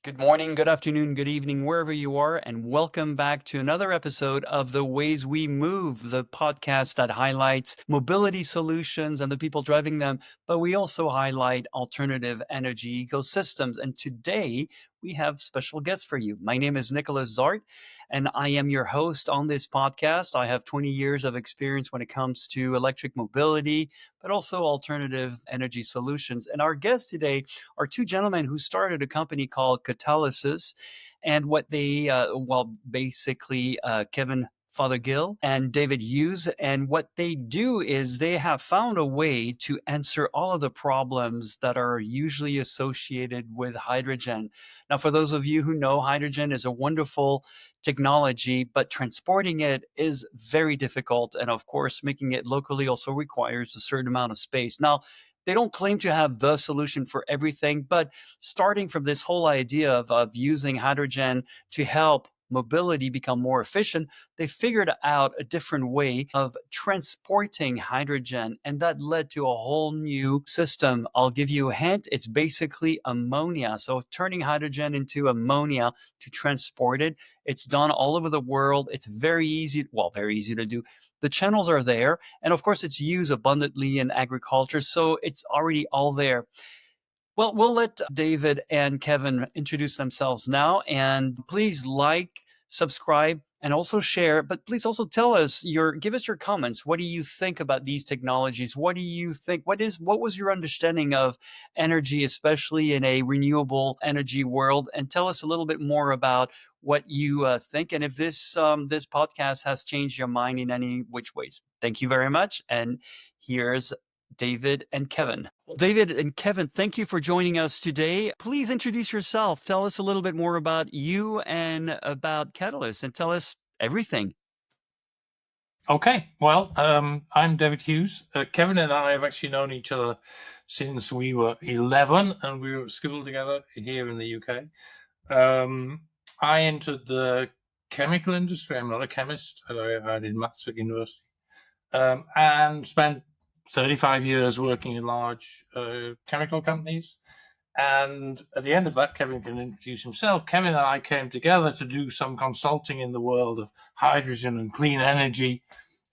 Good morning, good afternoon, good evening, wherever you are, and welcome back to another episode of The Ways We Move, the podcast that highlights mobility solutions and the people driving them, but we also highlight alternative energy ecosystems. And today we have special guests for you. My name is Nicolas Zart, and I am your host on this podcast. I have 20 years of experience when it comes to electric mobility, but also alternative energy solutions. And our guests today are two gentlemen who started a company called Catalysys. And what they, basically Kevin Fothergill and David Hughes. And what they do is they have found a way to answer all of the problems that are usually associated with hydrogen. Now, for those of you who know, hydrogen is a wonderful technology, but transporting it is very difficult. And of course, making it locally also requires a certain amount of space. Now, they don't claim to have the solution for everything, but starting from this whole idea of using hydrogen to help mobility become more efficient, they figured out a different way of transporting hydrogen, and that led to a whole new system. I'll give you a hint. It's basically ammonia. So turning hydrogen into ammonia to transport it. It's done all over the world. It's very easy to do. The channels are there. And of course, it's used abundantly in agriculture. So it's already all there. Well, we'll let David and Kevin introduce themselves now. And please like, subscribe, and also share. But please also give us your comments. What do you think about these technologies? What do you think? What was your understanding of energy, especially in a renewable energy world? And tell us a little bit more about what you think, and if this podcast has changed your mind in any which ways. Thank you very much. And here's David and Kevin. Well, David and Kevin, thank you for joining us today. Please introduce yourself. Tell us a little bit more about you and about Catalyst, and tell us everything. Okay, well, I'm David Hughes. Kevin and I have actually known each other since we were 11 and we were at school together here in the UK. I entered the chemical industry. I'm not a chemist. I did maths at university and spent 35 years working in large chemical companies. And at the end of that, Kevin can introduce himself. Kevin and I came together to do some consulting in the world of hydrogen and clean energy.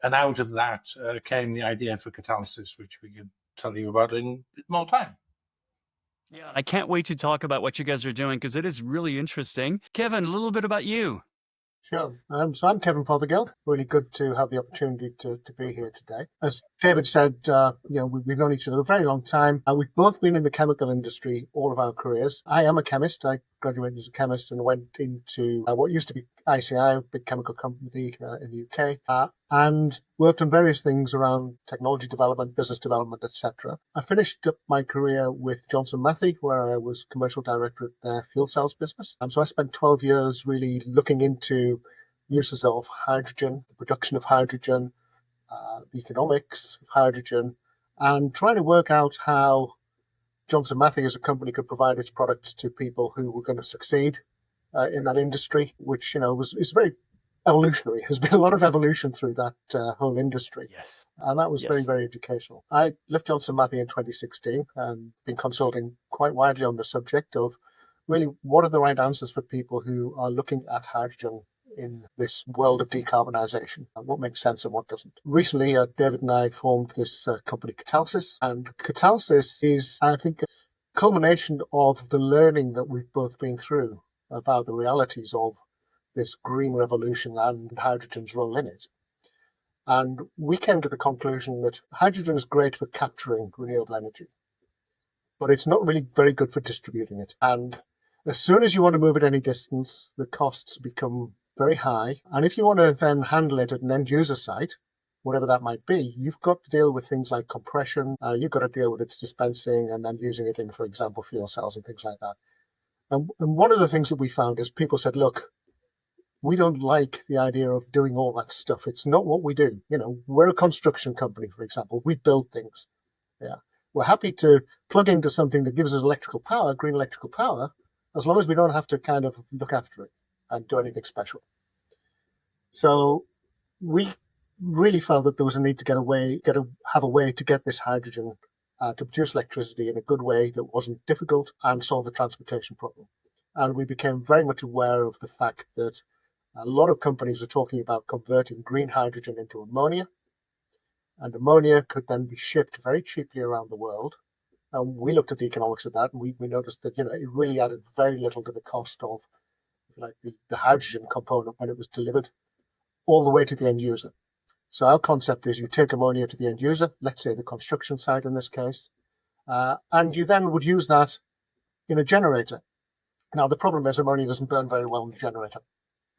And out of that came the idea for Catalysis, which we can tell you about in more time. Yeah, I can't wait to talk about what you guys are doing because it is really interesting. Kevin, a little bit about you. Sure. So I'm Kevin Fothergill. Really good to have the opportunity to be here today. As David said, we've known each other a very long time. We've both been in the chemical industry all of our careers. I am a chemist. I graduated as a chemist and went into what used to be ICI, a big chemical company in the UK, and worked on various things around technology development, business development, etc. I finished up my career with Johnson Matthey, where I was commercial director at their fuel cells business. So I spent 12 years really looking into uses of hydrogen, the production of hydrogen, the economics of hydrogen, and trying to work out how Johnson Matthey as a company could provide its products to people who were going to succeed in that industry, which is very evolutionary. There's been a lot of evolution through that whole industry. Yes. And that was very, very educational. I left Johnson Matthey in 2016 and been consulting quite widely on the subject of really what are the right answers for people who are looking at hydrogen in this world of decarbonisation, and what makes sense and what doesn't. Recently, David and I formed this company, Catalysys, and Catalysis is, I think, a culmination of the learning that we've both been through about the realities of this green revolution and hydrogen's role in it. And we came to the conclusion that hydrogen is great for capturing renewable energy, but it's not really very good for distributing it. And as soon as you want to move it any distance, the costs become very high. And if you want to then handle it at an end user site, whatever that might be, you've got to deal with things like compression. You've got to deal with its dispensing and then using it in, for example, fuel cells and things like that. And one of the things that we found is people said, look, we don't like the idea of doing all that stuff. It's not what we do. We're a construction company, for example. We build things. Yeah. We're happy to plug into something that gives us electrical power, green electrical power, as long as we don't have to kind of look after it and do anything special. So we really felt that there was a need to have a way to get this hydrogen to produce electricity in a good way that wasn't difficult and solve the transportation problem. And we became very much aware of the fact that a lot of companies are talking about converting green hydrogen into ammonia, and ammonia could then be shipped very cheaply around the world. And we looked at the economics of that, and we noticed that it really added very little to the cost of, like, the hydrogen component when it was delivered all the way to the end user. So our concept is you take ammonia to the end user, let's say the construction site in this case, and you then would use that in a generator. Now, the problem is ammonia doesn't burn very well in the generator.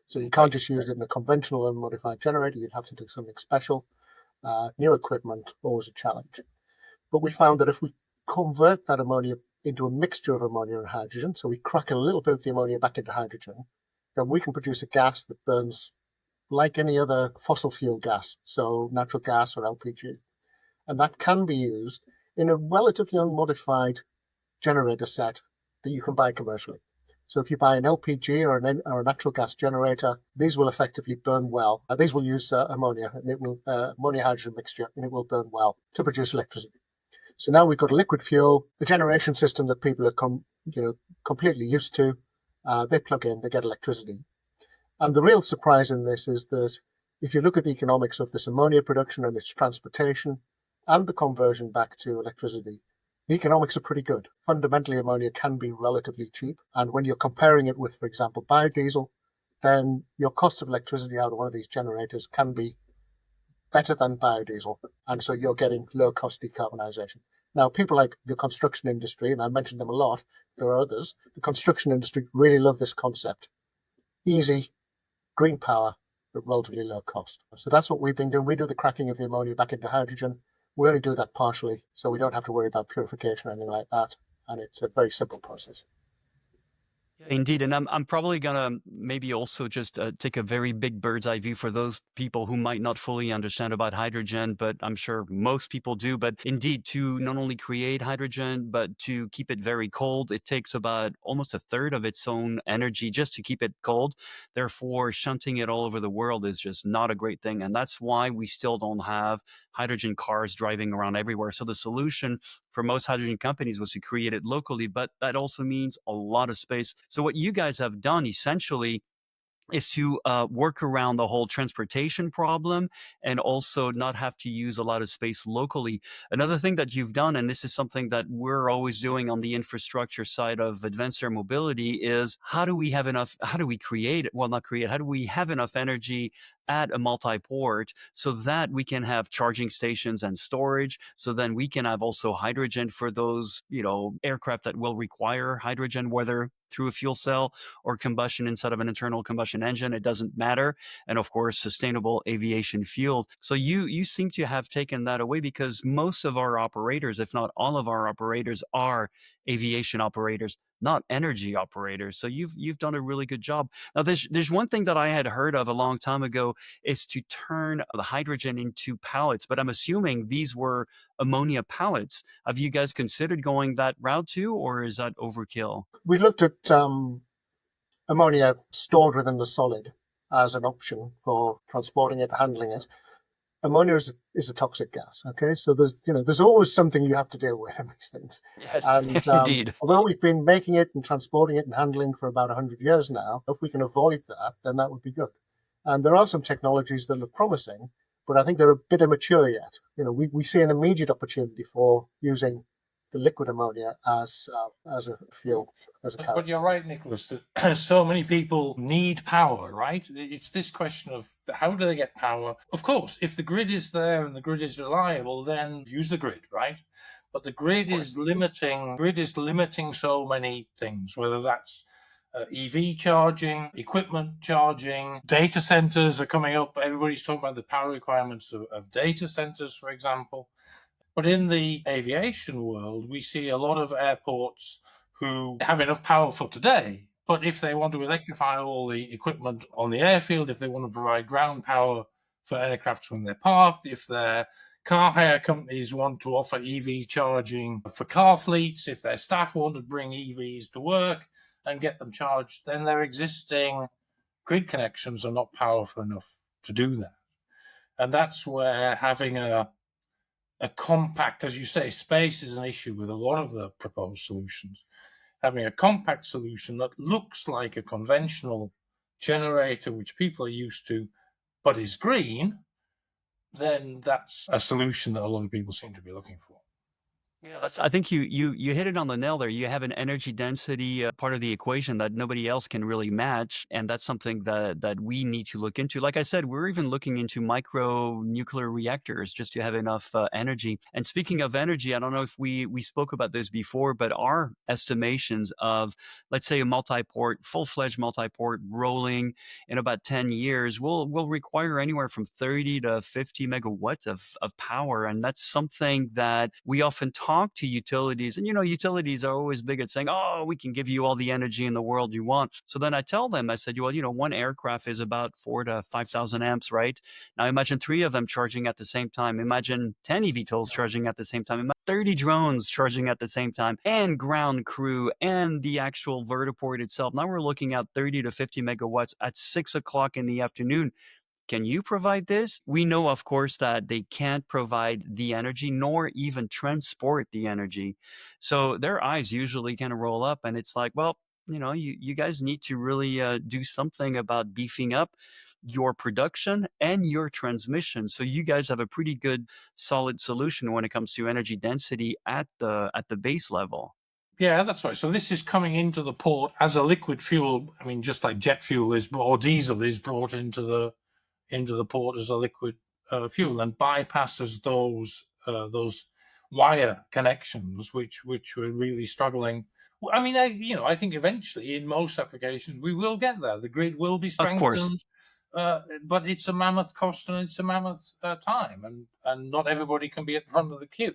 So you can't just use it in a conventional unmodified generator. You'd have to do something special. New equipment, always a challenge. But we found that if we convert that ammonia into a mixture of ammonia and hydrogen, so we crack a little bit of the ammonia back into hydrogen, then we can produce a gas that burns like any other fossil fuel gas, so natural gas or LPG. And that can be used in a relatively unmodified generator set that you can buy commercially. So if you buy an LPG or a natural gas generator, these will effectively burn well. These will use ammonia, and it will ammonia hydrogen mixture, and it will burn well to produce electricity. So now we've got a liquid fuel, a generation system that people are completely used to. They plug in, they get electricity. And the real surprise in this is that if you look at the economics of this ammonia production and its transportation and the conversion back to electricity, the economics are pretty good. Fundamentally, ammonia can be relatively cheap. And when you're comparing it with, for example, biodiesel, then your cost of electricity out of one of these generators can be better than biodiesel. And so you're getting low-cost decarbonization. Now, people like the construction industry, and I mentioned them a lot, there are others, the construction industry really love this concept. Easy, green power, but relatively low cost. So that's what we've been doing. We do the cracking of the ammonia back into hydrogen. We only do that partially, so we don't have to worry about purification or anything like that. And it's a very simple process. Yeah, indeed, and I'm probably gonna maybe also just take a very big bird's eye view for those people who might not fully understand about hydrogen, but I'm sure most people do. But indeed, to not only create hydrogen, but to keep it very cold, it takes about almost a third of its own energy just to keep it cold. Therefore, shunting it all over the world is just not a great thing, and that's why we still don't have hydrogen cars driving around everywhere. So the solution for most hydrogen companies was to create it locally, but that also means a lot of space. So what you guys have done essentially is to work around the whole transportation problem and also not have to use a lot of space locally. Another thing that you've done, and this is something that we're always doing on the infrastructure side of advanced air mobility, is how do we have enough, how do we create, well, not create, how do we have enough energy at a multi-port so that we can have charging stations and storage, so then we can have also hydrogen for those, aircraft that will require hydrogen, whether through a fuel cell or combustion inside of an internal combustion engine, it doesn't matter. And of course, sustainable aviation fuel. So you seem to have taken that away, because most of our operators, if not all of our operators, are aviation operators, not energy operators. So you've done a really good job. Now, there's one thing that I had heard of a long time ago, is to turn the hydrogen into pellets, but I'm assuming these were ammonia pellets. Have you guys considered going that route too, or is that overkill? We've looked at ammonia stored within the solid as an option for transporting it, handling it. Ammonia is a toxic gas. Okay, so there's always something you have to deal with in these things. Yes, And indeed. although we've been making it and transporting it and handling for about 100 years now, if we can avoid that, then that would be good. And there are some technologies that look promising, but I think they're a bit immature yet. We see an immediate opportunity for using the liquid ammonia as a fuel, as a But carrier. you're right, Nicholas, that so many people need power, right? It's this question of how do they get power? Of course, if the grid is there and the grid is reliable, then use the grid, right? But the grid is limiting so many things, whether that's EV charging, equipment charging, data centers are coming up. Everybody's talking about the power requirements of data centers, for example. But in the aviation world, we see a lot of airports who have enough power for today. But if they want to electrify all the equipment on the airfield, if they want to provide ground power for aircraft when they're parked, if their car hire companies want to offer EV charging for car fleets, if their staff want to bring EVs to work and get them charged, then their existing grid connections are not powerful enough to do that. And that's where having a compact, as you say, space is an issue with a lot of the proposed solutions. having a compact solution that looks like a conventional generator, which people are used to, but is green, then that's a solution that a lot of people seem to be looking for. Yeah, I think you hit it on the nail there. You have an energy density part of the equation that nobody else can really match, and that's something that we need to look into. Like I said, we're even looking into micro nuclear reactors just to have enough energy. And speaking of energy, I don't know if we spoke about this before, but our estimations of, let's say, a multi-port, full-fledged multi-port rolling in about 10 years will require anywhere from 30 to 50 megawatts of power, and that's something that we often talk to utilities, and utilities are always big at saying, oh, we can give you all the energy in the world you want. So then I tell them, I said, well, one aircraft is about 4,000 to 5,000 amps, right? Now imagine 3 of them charging at the same time. Imagine 10 eVTOLs charging at the same time. Imagine 30 drones charging at the same time, and ground crew, and the actual vertiport itself. Now we're looking at 30 to 50 megawatts at 6 o'clock in the afternoon. Can you provide this? We know, of course, that they can't provide the energy nor even transport the energy. So their eyes usually kind of roll up, and it's like, well, you guys need to really do something about beefing up your production and your transmission. So you guys have a pretty good, solid solution when it comes to energy density at the base level. Yeah, that's right. So this is coming into the port as a liquid fuel. I mean, just like jet fuel is, or diesel is brought into the port as a liquid fuel, and bypasses those wire connections, which we're really struggling. I mean, I think eventually in most applications we will get there. The grid will be Of course. strengthened, but it's a mammoth cost and it's a mammoth time, and not everybody can be at the front of the queue.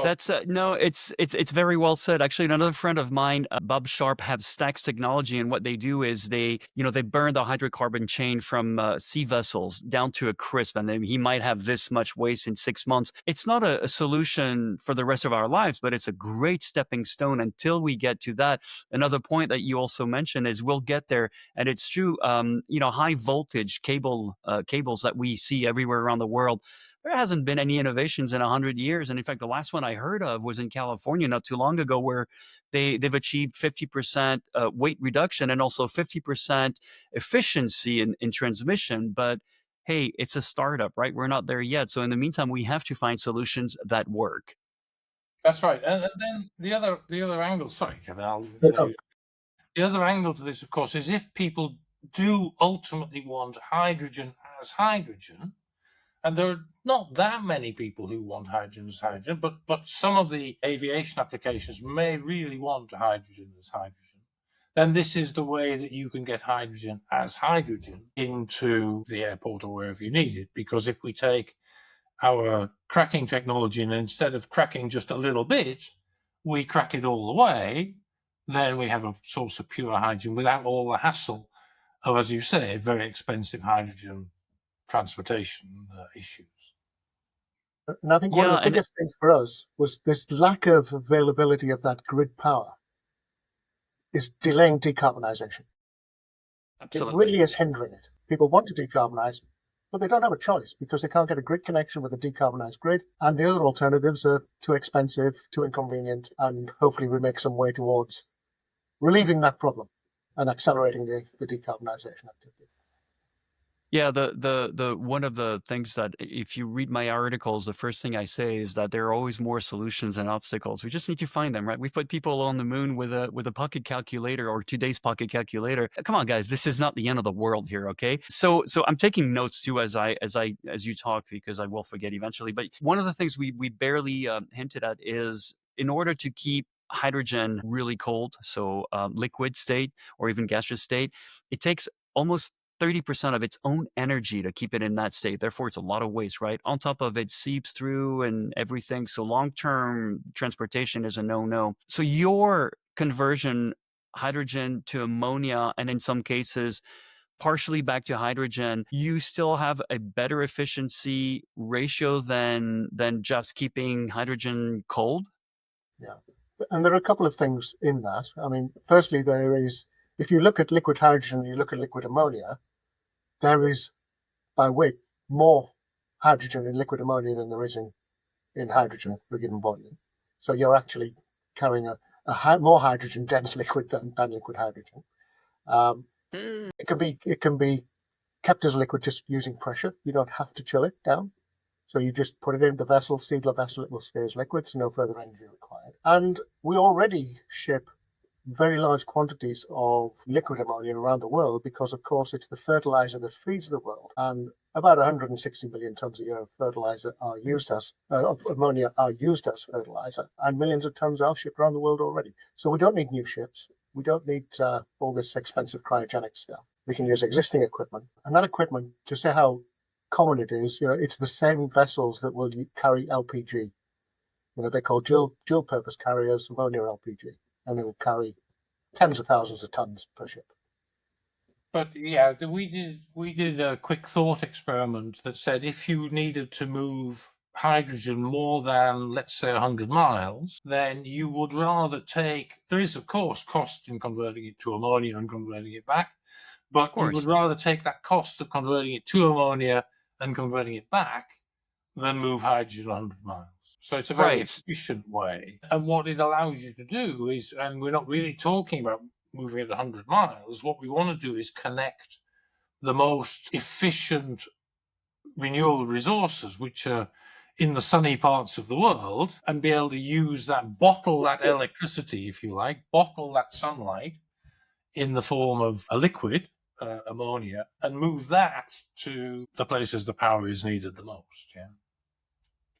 That's no, it's very well said. Actually, another friend of mine, Bob Sharp, have Stacks Technology, and what they do is they burn the hydrocarbon chain from sea vessels down to a crisp, and then he might have this much waste in 6 months. It's not a solution for the rest of our lives, but it's a great stepping stone until we get to that. Another point that you also mentioned is we'll get there, and it's true. High voltage cables that we see everywhere around the world, there hasn't been any innovations in 100 years. And in fact, the last one I heard of was in California not too long ago, where they've achieved 50% weight reduction and also 50% efficiency in transmission. But hey, it's a startup, right? We're not there yet. So in the meantime, we have to find solutions that work. That's right. And then the other angle. Sorry, Kevin. No, The other angle to this, of course, is if people do ultimately want hydrogen as hydrogen, and there are not that many people who want hydrogen as hydrogen, but some of the aviation applications may really want hydrogen as hydrogen, then this is the way that you can get hydrogen as hydrogen into the airport or wherever you need it. Because if we take our cracking technology and instead of cracking just a little bit, we crack it all the way, then we have a source of pure hydrogen without all the hassle of, as you say, very expensive hydrogen transportation issues. and I think one of Yeah, the and biggest things for us was this lack of availability of that grid power is delaying decarbonisation. It absolutely. really is hindering it. People want to decarbonise, but they don't have a choice because they can't get a grid connection with a decarbonised grid. And the other alternatives are too expensive, too inconvenient, and hopefully we make some way towards relieving that problem and accelerating the decarbonisation activity. Yeah, the one of the things that if you read my articles, the first thing I say is that there are always more solutions than obstacles. We just need to find them, right? We put people on the moon with a pocket calculator or today's pocket calculator. Come on, guys, this is not the end of the world here, okay? So I'm taking notes too as you talk because I will forget eventually. But one of the things we barely hinted at is in order to keep hydrogen really cold, so liquid state or even gaseous state, it takes almost 30% of its own energy to keep it in that state. Therefore, it's a lot of waste, right? On top of it seeps through and everything. So long-term transportation is a no-no. So your conversion hydrogen to ammonia, and in some cases, partially back to hydrogen, you still have a better efficiency ratio than just keeping hydrogen cold? Yeah. And there are a couple of things in that. I mean, firstly, if you look at liquid hydrogen, you look at liquid ammonia, there is, by weight, more hydrogen in liquid ammonia than there is in hydrogen per given volume. So you're actually carrying a more hydrogen-dense liquid than liquid hydrogen. Mm. It can be kept as a liquid just using pressure. You don't have to chill it down. So you just put it in the vessel, seal the vessel, it will stay as liquid, so no further energy required. And we already ship very large quantities of liquid ammonia around the world because, of course, it's the fertilizer that feeds the world. And about 160 million tons a year of fertilizer are used as, of ammonia are used as fertilizer, and millions of tons are shipped around the world already. So we don't need new ships. We don't need all this expensive cryogenic stuff. We can use existing equipment. And that equipment, to say how common it is, it's the same vessels that will carry LPG. They're called dual purpose carriers, ammonia LPG, and they will carry tens of thousands of tons per ship. But yeah, we did a quick thought experiment that said if you needed to move hydrogen more than, let's say, 100 miles, then you would rather take, there is of course cost in converting it to ammonia and converting it back, Of but you would course. rather take that cost of converting it to ammonia and converting it back than move hydrogen 100 miles. So it's a very Right. efficient way. And what it allows you to do is, and we're not really talking about moving at 100 miles, what we want to do is connect the most efficient renewable resources, which are in the sunny parts of the world, and be able to use that, bottle that electricity, if you like, bottle that sunlight in the form of a liquid, ammonia, and move that to the places the power is needed the most. Yeah.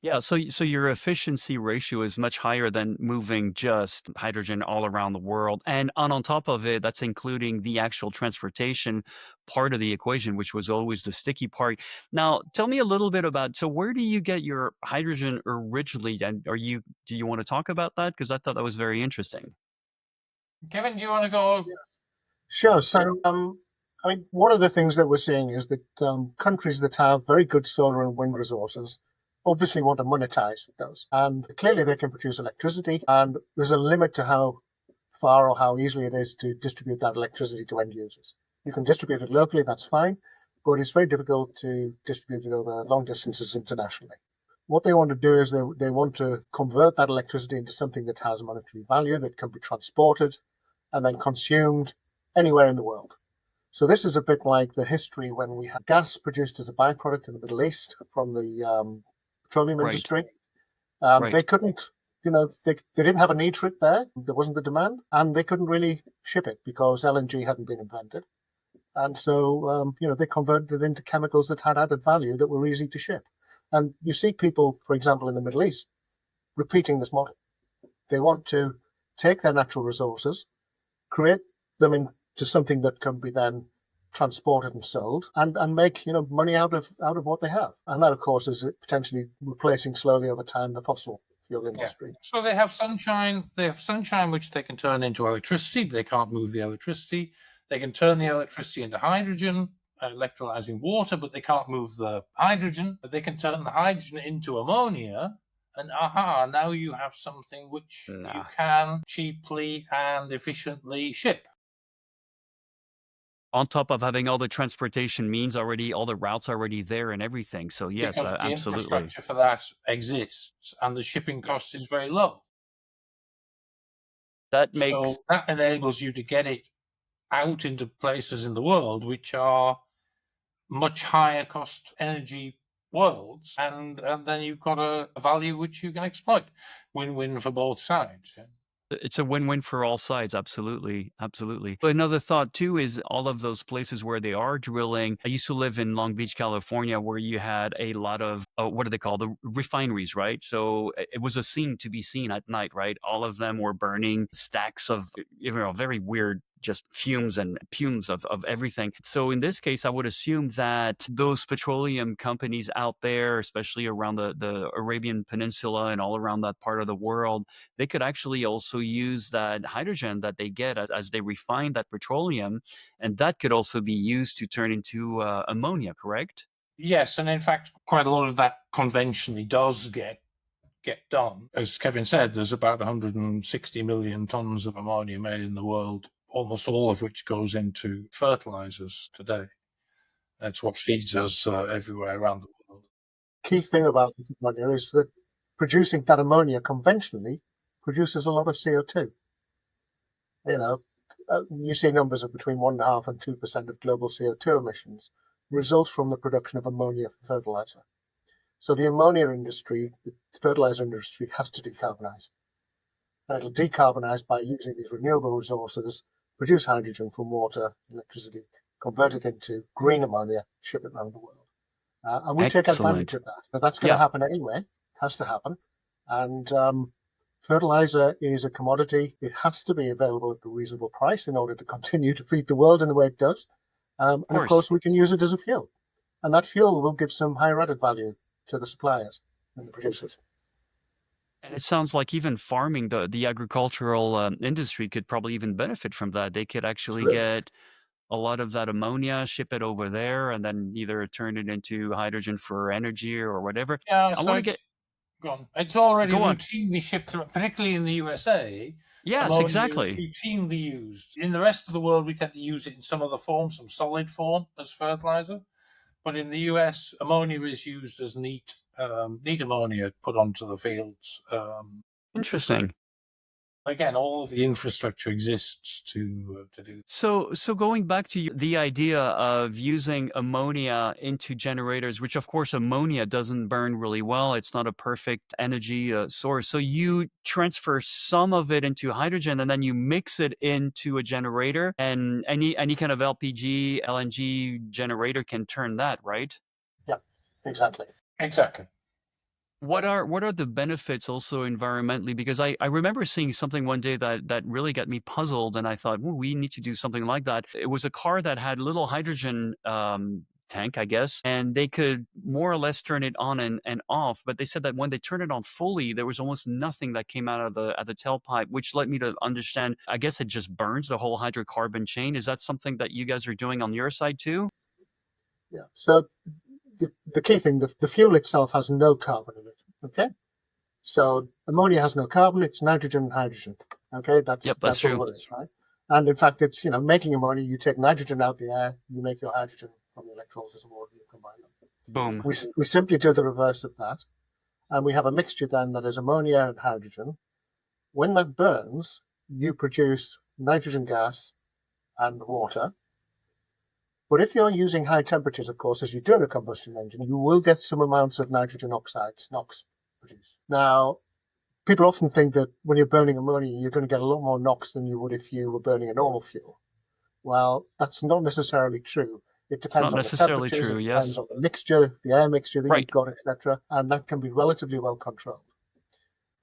Yeah, so your efficiency ratio is much higher than moving just hydrogen all around the world. And on top of it, that's including the actual transportation part of the equation, which was always the sticky part. Now, tell me a little bit about, so where do you get your hydrogen originally? And do you want to talk about that? Because I thought that was very interesting. Kevin, do you want to go? Sure. So, I mean, one of the things that we're seeing is that countries that have very good solar and wind resources obviously want to monetize those. And clearly they can produce electricity, and there's a limit to how far or how easily it is to distribute that electricity to end users. You can distribute it locally, that's fine, but it's very difficult to distribute it over long distances internationally. What they want to do is they want to convert that electricity into something that has monetary value, that can be transported and then consumed anywhere in the world. So this is a bit like the history when we had gas produced as a byproduct in the Middle East from the petroleum Right, industry. right. They couldn't, they didn't have a need for it there. There wasn't the demand, and they couldn't really ship it because LNG hadn't been invented. And so, they converted it into chemicals that had added value that were easy to ship. And you see people, for example, in the Middle East, repeating this model. They want to take their natural resources, create them into something that can be then transported and sold, and make money out of what they have. And that, of course, is potentially replacing slowly over time the fossil fuel industry. Yeah. So they have sunshine. They have sunshine, which they can turn into electricity, but they can't move the electricity. They can turn the electricity into hydrogen, electrolyzing water, but they can't move the hydrogen. But they can turn the hydrogen into ammonia, and now you have something which you Nah. can cheaply and efficiently ship. On top of having all the transportation means already, all the routes already there and everything. So yes, Because the absolutely. infrastructure for that exists and the shipping cost is very low. That makes So that enables you to get it out into places in the world which are much higher cost energy worlds, and then you've got a value which you can exploit. Win-win for both sides. Yeah. It's a win-win for all sides. Absolutely. Absolutely. But another thought too is all of those places where they are drilling. I used to live in Long Beach, California, where you had a lot of, what do they call the refineries, right? So it was a scene to be seen at night, right? All of them were burning stacks of, very weird just fumes and fumes of everything. So in this case, I would assume that those petroleum companies out there, especially around the Arabian Peninsula and all around that part of the world, they could actually also use that hydrogen that they get as they refine that petroleum, and that could also be used to turn into ammonia, correct? Yes, and in fact, quite a lot of that conventionally does get done. As Kevin said, there's about 160 million tons of ammonia made in the world, almost all of which goes into fertilizers today. That's what feeds us everywhere around the world. Key thing about this ammonia is that producing that ammonia conventionally produces a lot of CO2. You see numbers of between 1.5% and 2% of global CO2 emissions result from the production of ammonia for fertilizer. So the ammonia industry, the fertilizer industry, has to decarbonize. And it'll decarbonize by using these renewable resources, produce hydrogen from water, electricity, convert it into green ammonia, ship it around the world. And we take advantage Excellent. of that. But that's going to happen anyway. It has to happen. And fertilizer is a commodity. It has to be available at a reasonable price in order to continue to feed the world in the way it does. And of course, we can use it as a fuel. And that fuel will give some higher added value to the suppliers and the producers. And it sounds like even farming, the agricultural industry could probably even benefit from that. They could actually get a lot of that ammonia, ship it over there, and then either turn it into hydrogen for energy or whatever. Yeah, I so want to get it's already go on. routinely shipped, particularly in the USA. Yes, Ammonia is exactly. routinely used. In the rest of the world, we tend to use it in some other form, some solid form as fertilizer. But in the US, ammonia is used as neat ammonia put onto the fields. Interesting. Again, all of the infrastructure exists to do. So going back to the idea of using ammonia into generators, which of course ammonia doesn't burn really well. It's not a perfect energy source. So you transfer some of it into hydrogen and then you mix it into a generator, and any kind of LPG, LNG generator can turn that, right? Yeah, exactly. Exactly. What are the benefits also environmentally? Because I remember seeing something one day that really got me puzzled, and I thought, well, we need to do something like that. It was a car that had a little hydrogen tank, I guess, and they could more or less turn it on and off. But they said that when they turned it on fully, there was almost nothing that came out of the tailpipe, which led me to understand, I guess it just burns the whole hydrocarbon chain. Is that something that you guys are doing on your side too? Yeah. So the key thing, the fuel itself has no carbon in it. Okay. So ammonia has no carbon; it's nitrogen and hydrogen. Okay, that's Yep, that's true. all it is, right? And in fact, it's making ammonia. You take nitrogen out of the air, you make your hydrogen from the electrolysis of water, you combine them. Boom. We simply do the reverse of that, and we have a mixture then that is ammonia and hydrogen. When that burns, you produce nitrogen gas and water. But if you're using high temperatures, of course, as you do in a combustion engine, you will get some amounts of nitrogen oxides, NOx, produced. Now, people often think that when you're burning ammonia, you're going to get a lot more NOx than you would if you were burning a normal fuel. Well, that's not necessarily true. It It's not depends on the necessarily temperatures, true, it yes. depends on the mixture, the air mixture that Right. you've got, etc., and that can be relatively well controlled.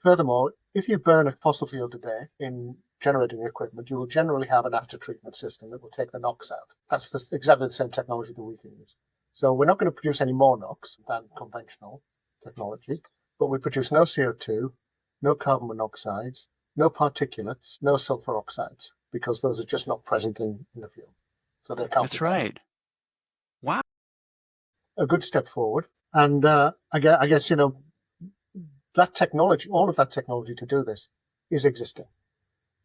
Furthermore, if you burn a fossil fuel today in generating equipment, you will generally have an after-treatment system that will take the NOx out. That's exactly the same technology that we can use. So we're not going to produce any more NOx than conventional technology, but we produce no CO2, no carbon monoxides, no particulates, no sulfur oxides, because those are just not present in the fuel. So they can't be That's burned. right. Wow. A good step forward. And I guess, that technology, all of that technology to do this is existing.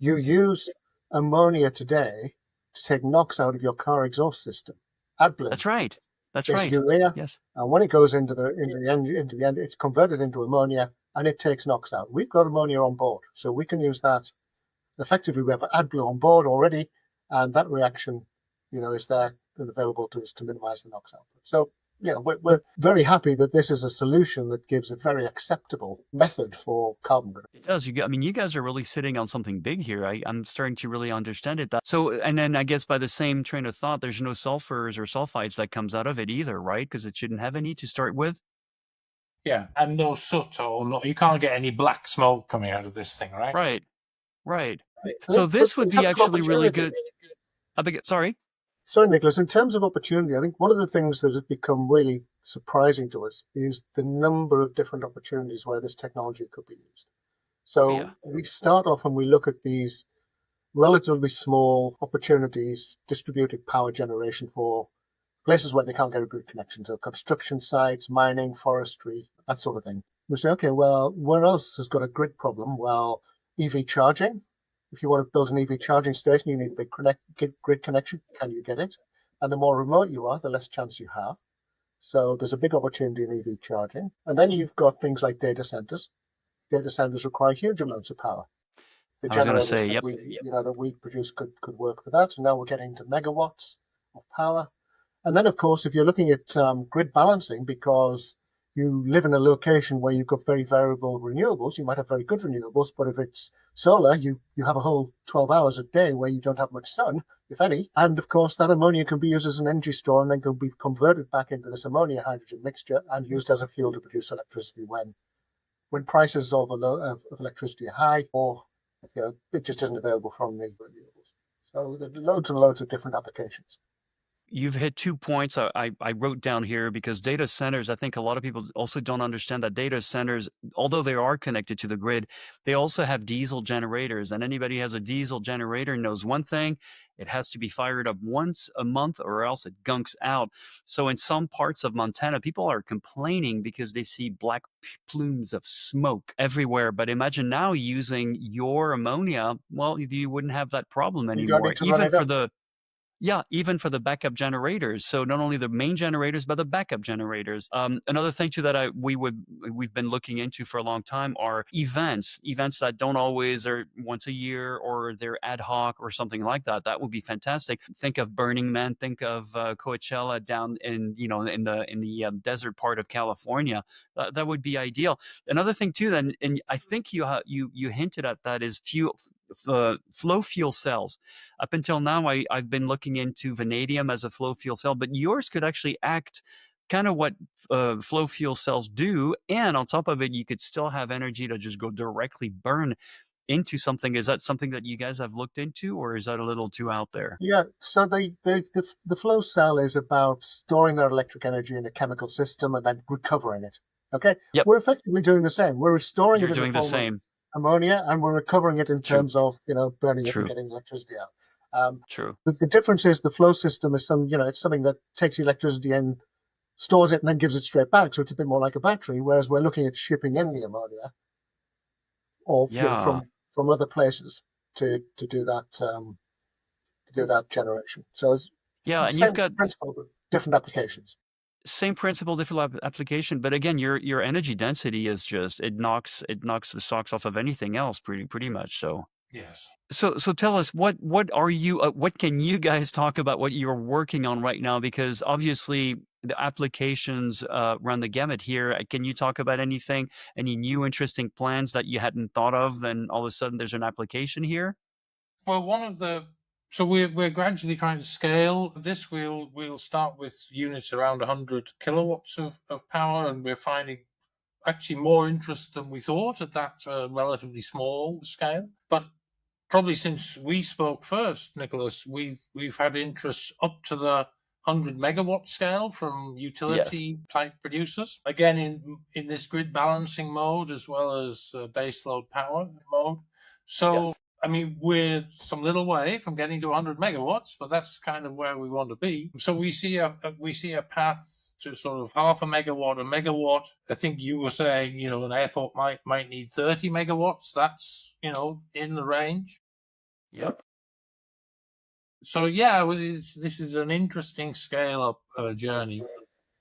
You use ammonia today to take NOx out of your car exhaust system. AdBlue. That's right. That's It's right. urea, Yes. and when it goes into the end, it's converted into ammonia, and it takes NOx out. We've got ammonia on board, so we can use that. Effectively, we have AdBlue on board already, and that reaction, is there and available to us to minimize the NOx output. So, we're very happy that this is a solution that gives a very acceptable method for carbon reduction. It does. You guys are really sitting on something big here. I'm starting to really understand it. So, and then I guess by the same train of thought, there's no sulfurs or sulfides that comes out of it either, right? Because it shouldn't have any to start with. Yeah, and no soot or no, you can't get any black smoke coming out of this thing, right? Right. Right. Right. So this In would be terms of actually really opportunity, good. Sorry. Sorry, Nicholas, in terms of opportunity, I think one of the things that has become really surprising to us is the number of different opportunities where this technology could be used. So we start off and we look at these relatively small opportunities, distributed power generation for places where they can't get a grid connection, so construction sites, mining, forestry, that sort of thing. We say, okay, well, where else has got a grid problem? Well, EV charging. If you want to build an EV charging station, you need a big grid connection. Can you get it? And the more remote you are, the less chance you have. So there's a big opportunity in EV charging. And then you've got things like data centers. Data centers require huge amounts of power. the I was going to generators say, that yep. we produce could work for that. And now we're getting to megawatts of power. And then, of course, if you're looking at grid balancing, because you live in a location where you've got very variable renewables, you might have very good renewables, but if it's solar, you have a whole 12 hours a day where you don't have much sun, if any. And of course, that ammonia can be used as an energy store and then can be converted back into this ammonia hydrogen mixture and used as a fuel to produce electricity when prices of electricity are high, or it just isn't available from the renewables. So there are loads and loads of different applications. You've hit 2 points I wrote down here because data centers, I think a lot of people also don't understand that data centers, although they are connected to the grid, they also have diesel generators. And anybody who has a diesel generator knows one thing, it has to be fired up once a month or else it gunks out. So in some parts of Montana, people are complaining because they see black plumes of smoke everywhere. But imagine now using your ammonia, well, you wouldn't have that problem You don't anymore, need to run it up. even for the backup generators. So not only the main generators, but the backup generators. Another thing too that we've been looking into for a long time are events that don't always are once a year or they're ad hoc or something like that. That would be fantastic. Think of Burning Man. Think of Coachella down in in the desert part of California. That would be ideal. Another thing too, then, and I think you hinted at that is flow fuel cells. Up until now, I've been looking into vanadium as a flow fuel cell, but yours could actually act kind of what flow fuel cells do. And on top of it, you could still have energy to just go directly burn into something. Is that something that you guys have looked into, or is that a little too out there? Yeah, so the flow cell is about storing their electric energy in a chemical system and then recovering it. Okay, Yep, we're effectively doing the same. We're restoring it you're in the doing the form of same. ammonia, and we're recovering it in True, terms of burning it and true, getting electricity out. Um, true. the difference is the flow system is it's something that takes the electricity in, stores it, and then gives it straight back. So it's a bit more like a battery. Whereas we're looking at shipping in the ammonia or fuel Yeah, from other places to do that generation. So it's yeah, the and you've same got principle, but different applications. same principle, different application. But again, your energy density is just it knocks the socks off of anything else pretty much. So. Yes. So tell us what are you what can you guys talk about what you're working on right now? Because obviously the applications run the gamut here. Can you talk about anything, any new interesting plans that you hadn't thought of? Then all of a sudden there's an application here. Well, so we're gradually trying to scale this. We'll start with units around 100 kilowatts of power, and we're finding actually more interest than we thought at that relatively small scale. But probably since we spoke first, Nicholas, we've had interests up to the 100 megawatt scale from Yes. utility type producers. Again, in this grid balancing mode as well as baseload power mode. So, Yes. I mean, we're some little way from getting to 100 megawatts, but that's kind of where we want to be. So we see a path to sort of half a megawatt. I think you were saying, an airport might need 30 megawatts. That's, in the range. Yep. So yeah, this is an interesting scale up journey,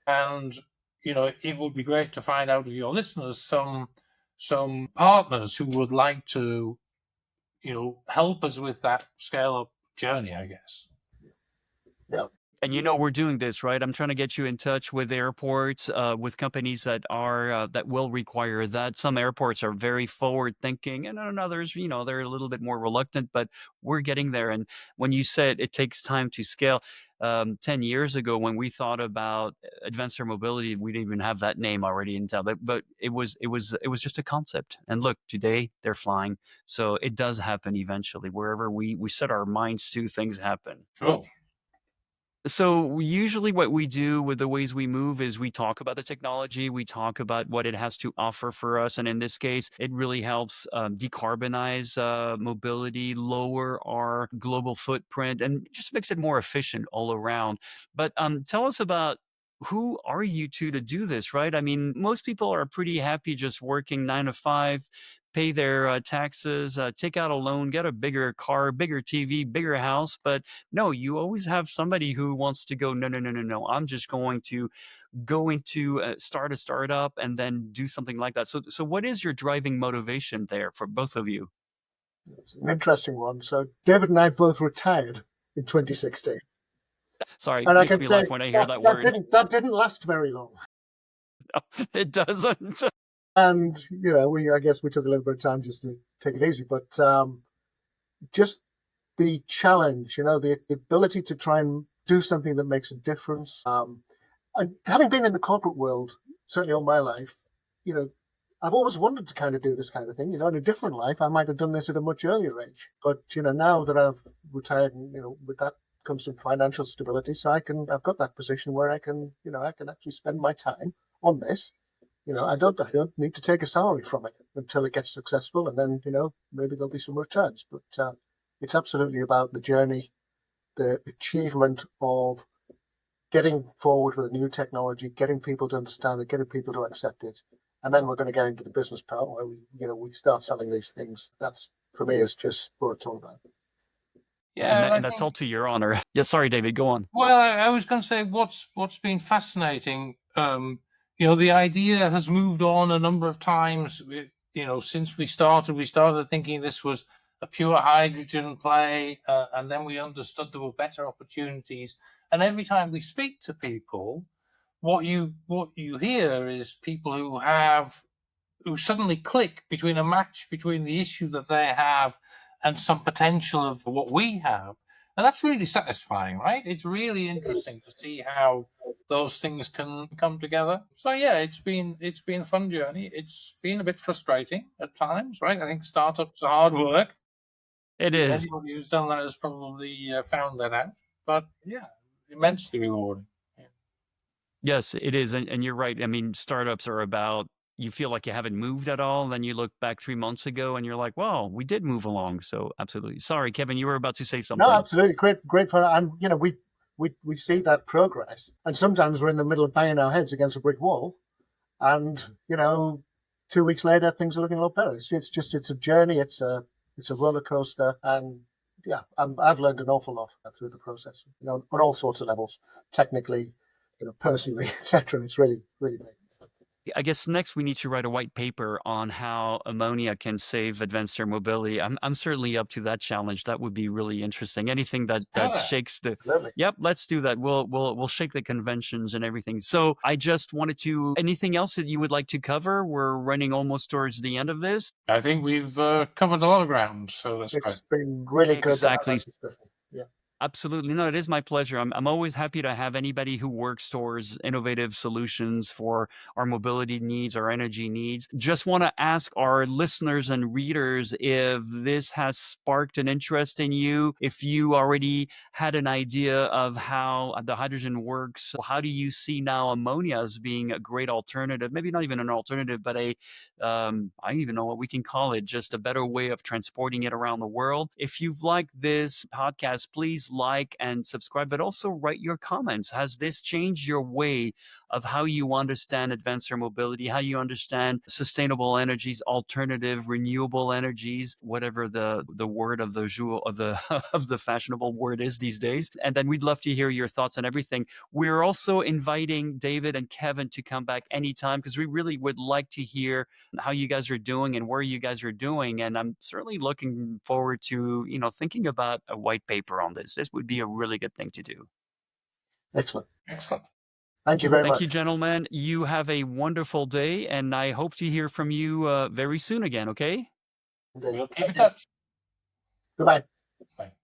and it would be great to find out of your listeners some partners who would like to help us with that scale up journey, I guess. Yeah, And we're doing this, right? I'm trying to get you in touch with airports, with companies that are that will require that. Some airports are very forward thinking, and others, they're a little bit more reluctant. But we're getting there. And when you said it takes time to scale, 10 years ago, when we thought about advanced air mobility, we didn't even have that name already in town. But it was just a concept. And look, today they're flying. So it does happen eventually. Wherever we set our minds to, things happen. Cool. So usually what we do with the ways we move is we talk about the technology, we talk about what it has to offer for us. And in this case, it really helps decarbonize mobility, lower our global footprint, and just makes it more efficient all around. But tell us about who are you two to do this, right? I mean, most people are pretty happy just working 9 to 5, pay their taxes, take out a loan, get a bigger car, bigger TV, bigger house. But no, you always have somebody who wants to go, no, no, no, no, no. I'm just going to go into start a startup and then do something like that. So what is your driving motivation there for both of you? It's an interesting one. So David and I both retired in 2016. Sorry, And I makes can me say laugh when I hear that that word. didn't last very long. It doesn't. And, I guess we took a little bit of time just to take it easy. But just the challenge, the ability to try and do something that makes a difference. And having been in the corporate world, certainly all my life, I've always wanted to kind of do this kind of thing. In a different life, I might have done this at a much earlier age. But, now that I've retired, and, with that comes some financial stability. So I've got that position where I can actually spend my time on this. I don't need to take a salary from it until it gets successful. And then, maybe there'll be some returns. But it's absolutely about the journey, the achievement of getting forward with a new technology, getting people to understand it, getting people to accept it, and then we're going to get into the business part where we start selling these things. That's, for me, is just what it's all about. Yeah, and I And that's all think. to your honor. Yeah, sorry, David, go on. Well, I was going to say what's been fascinating. The idea has moved on a number of times. Since we started thinking this was a pure hydrogen play, and then we understood there were better opportunities. And every time we speak to people, what you hear is people who suddenly click between a match between the issue that they have and some potential of what we have. And that's really satisfying, right? It's really interesting to see how those things can come together. So yeah, it's been a fun journey. It's been a bit frustrating at times, right? I think startups are hard work. It is. Anybody who's done that has probably found that out. But yeah, immensely rewarding. Yeah. Yes, it is. And you're right. I mean, startups are about, you feel like you haven't moved at all. Then you look back 3 months ago and you're like, well, we did move along. So absolutely. Sorry, Kevin, you were about to say No, something. absolutely, great fun. And we see that progress, and sometimes we're in the middle of banging our heads against a brick wall, and 2 weeks later things are looking a lot better. It's a journey. It's a roller coaster, and yeah, I've learned an awful lot through the process. On all sorts of levels, technically, personally, etc. It's really really big. I guess next we need to write a white paper on how ammonia can save advanced air mobility. I'm certainly up to that challenge. That would be really interesting. Anything that Yeah. shakes the. Lovely. Yep, let's do that. We'll shake the conventions and everything. So I just wanted to. Anything else that you would like to cover? We're running almost towards the end of this. I think we've covered a lot of ground, so that's great. It's been really good to have Exactly. that discussion. Yeah. Absolutely. No, it is my pleasure. I'm always happy to have anybody who works towards innovative solutions for our mobility needs, our energy needs. Just want to ask our listeners and readers if this has sparked an interest in you, if you already had an idea of how the hydrogen works. How do you see now ammonia as being a great alternative? Maybe not even an alternative, but I don't even know what we can call it, just a better way of transporting it around the world. If you've liked this podcast, please like and subscribe, but also write your comments. Has this changed your way of how you understand advanced air mobility, how you understand sustainable energies, alternative, renewable energies, whatever the word of the jour, of the of the fashionable word is these days? And then we'd love to hear your thoughts on everything. We're also inviting David and Kevin to come back anytime because we really would like to hear how you guys are doing and where you guys are doing. And I'm certainly looking forward to, thinking about a white paper on this. This would be a really good thing to do. Excellent. Excellent. Thank you very Thank much. you, gentlemen. You have a wonderful day, and I hope to hear from you very soon again, okay? Indeed. We'll keep in touch. Goodbye. Bye.